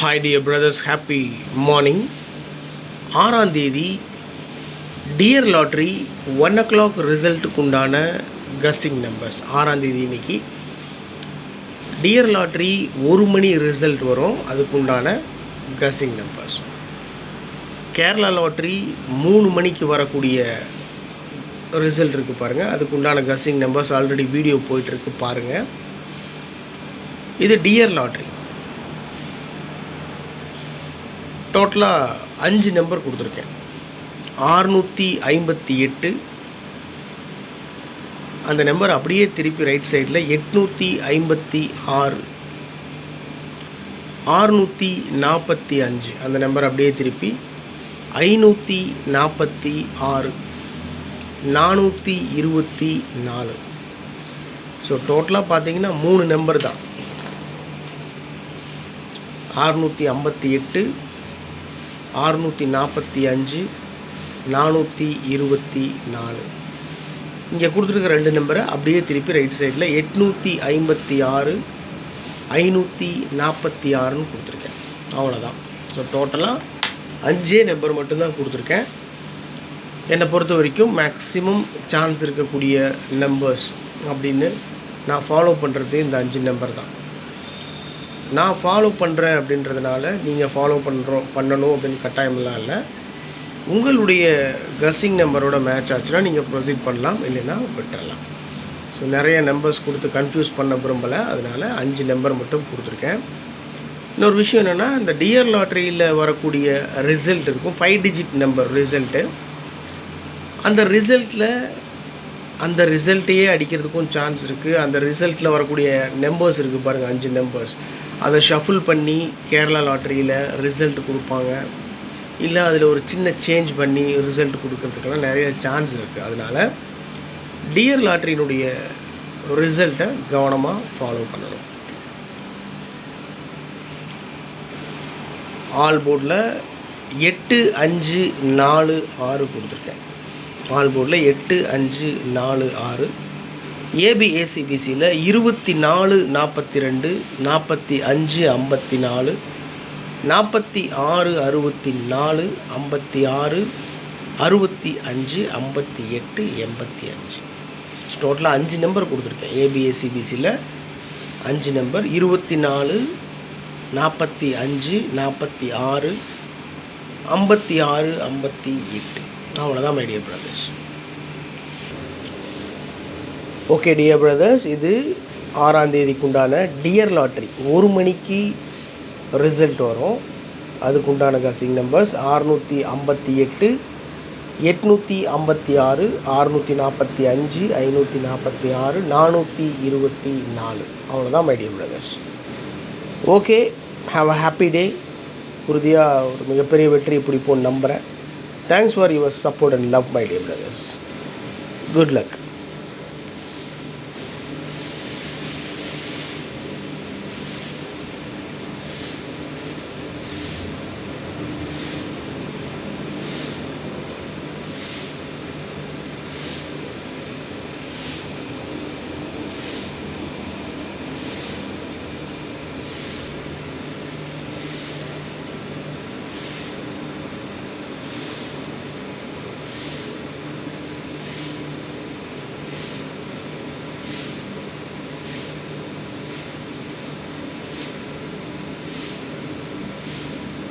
Hi dear brothers, happy morning. 6ஆம் தேதி dear lottery 1 o'clock ரிசல்ட்டுக்கு உண்டான கஸ்ஸிங் நம்பர்ஸ். 6ஆம் தேதி இன்னைக்கு டியர் லாட்ரி 1 மணி ரிசல்ட் வரும், அதுக்கு உண்டான கஸ்ஸிங் நம்பர்ஸ். கேரளா லாட்ரி 3 மணிக்கு வரக்கூடிய ரிசல்ட் இருக்குது பாருங்கள், அதுக்கு உண்டான கஸ்ஸிங் நம்பர்ஸ் ஆல்ரெடி வீடியோ போயிட்டுருக்கு பாருங்கள். இது டியர் லாட்ரி. டோட்டலாக 5 நம்பர் கொடுத்துருக்கேன். 658, அந்த நம்பர் அப்படியே திருப்பி ரைட் சைடில் 856, 645 அந்த நம்பர் அப்படியே திருப்பி 546, 424. ஸோ டோட்டலாக பார்த்தீங்கன்னா 3 நம்பர் தான். 658, 645, 424. இங்கே கொடுத்துருக்க 2 நம்பரை அப்படியே திருப்பி ரைட் சைடில் 856, 546ன்னு கொடுத்துருக்கேன். அவ்வளோதான். ஸோ டோட்டலாக 5 நம்பர் மட்டும்தான் கொடுத்துருக்கேன். என்னை பொறுத்த வரைக்கும் மேக்ஸிமம் சான்ஸ் இருக்கக்கூடிய நம்பர்ஸ் அப்படின்னு நான் ஃபாலோ பண்ணுறது இந்த 5 நம்பர் தான். நான் ஃபாலோ பண்ணுறேன் அப்படின்றதுனால நீங்கள் ஃபாலோ பண்ணணும் அப்படின்னு கட்டாயமெல்லாம் இல்லை. உங்களுடைய கஸ்ஸிங் நம்பரோட மேட்ச் ஆச்சுன்னா நீங்கள் ப்ரொசீட் பண்ணலாம், இல்லைன்னா விட்டுறலாம். ஸோ நிறைய நம்பர்ஸ் கொடுத்து கன்ஃபியூஸ் பண்ண விரும்பலை, அதனால் 5 நம்பர் மட்டும் கொடுத்துருக்கேன். இன்னொரு விஷயம் என்னென்னா, இந்த டியர் லாட்ரியில் வரக்கூடிய ரிசல்ட் இருக்கும், 5 டிஜிட் நம்பர் ரிசல்ட்டு. அந்த ரிசல்ட்டையே அடிக்கிறதுக்கும் சான்ஸ் இருக்குது. அந்த ரிசல்ட்டில் வரக்கூடிய நம்பர்ஸ் இருக்குது பாருங்கள், 5 நம்பர்ஸ், அதை ஷஃபில் பண்ணி கேரளா லாட்ரியில் ரிசல்ட் கொடுப்பாங்க, இல்லை அதில் ஒரு சின்ன சேஞ்ச் பண்ணி ரிசல்ட் கொடுக்கறதுக்கெல்லாம் நிறைய சான்ஸ் இருக்குது. அதனால் டியர் லாட்ரியினுடைய ரிசல்ட்டை கவனமாக ஃபாலோ பண்ணணும். ஆல் போர்டில் 8546 கொடுத்துருக்கேன். ஆல் போர்டில் 8546. ஏபிஏசிபிசியில் 2442, 4554, 4664, 56, 65, 58, 85. டோட்டலாக 5 நம்பர் கொடுத்துருக்கேன். ஏபிஏசிபிசியில் 5 நம்பர் 24, 45, 46, 56, 58. அவ்வளோதான் my dear brothers. Okay dear brothers, இது 6ஆம் தேதிக்குண்டான டியர் லாட்ரி 1 மணிக்கு ரிசல்ட் வரும், அதுக்குண்டான கஸ்ஸிங் நம்பர்ஸ் 658, 856, 645, 546, 424. அவ்வளோதான் my dear brothers. Okay, have a happy day. உறுதியாக ஒரு மிகப்பெரிய வெற்றியை பிடிப்போன்னு நம்புகிறேன். Thanks for your support and love my dear brothers. Good luck.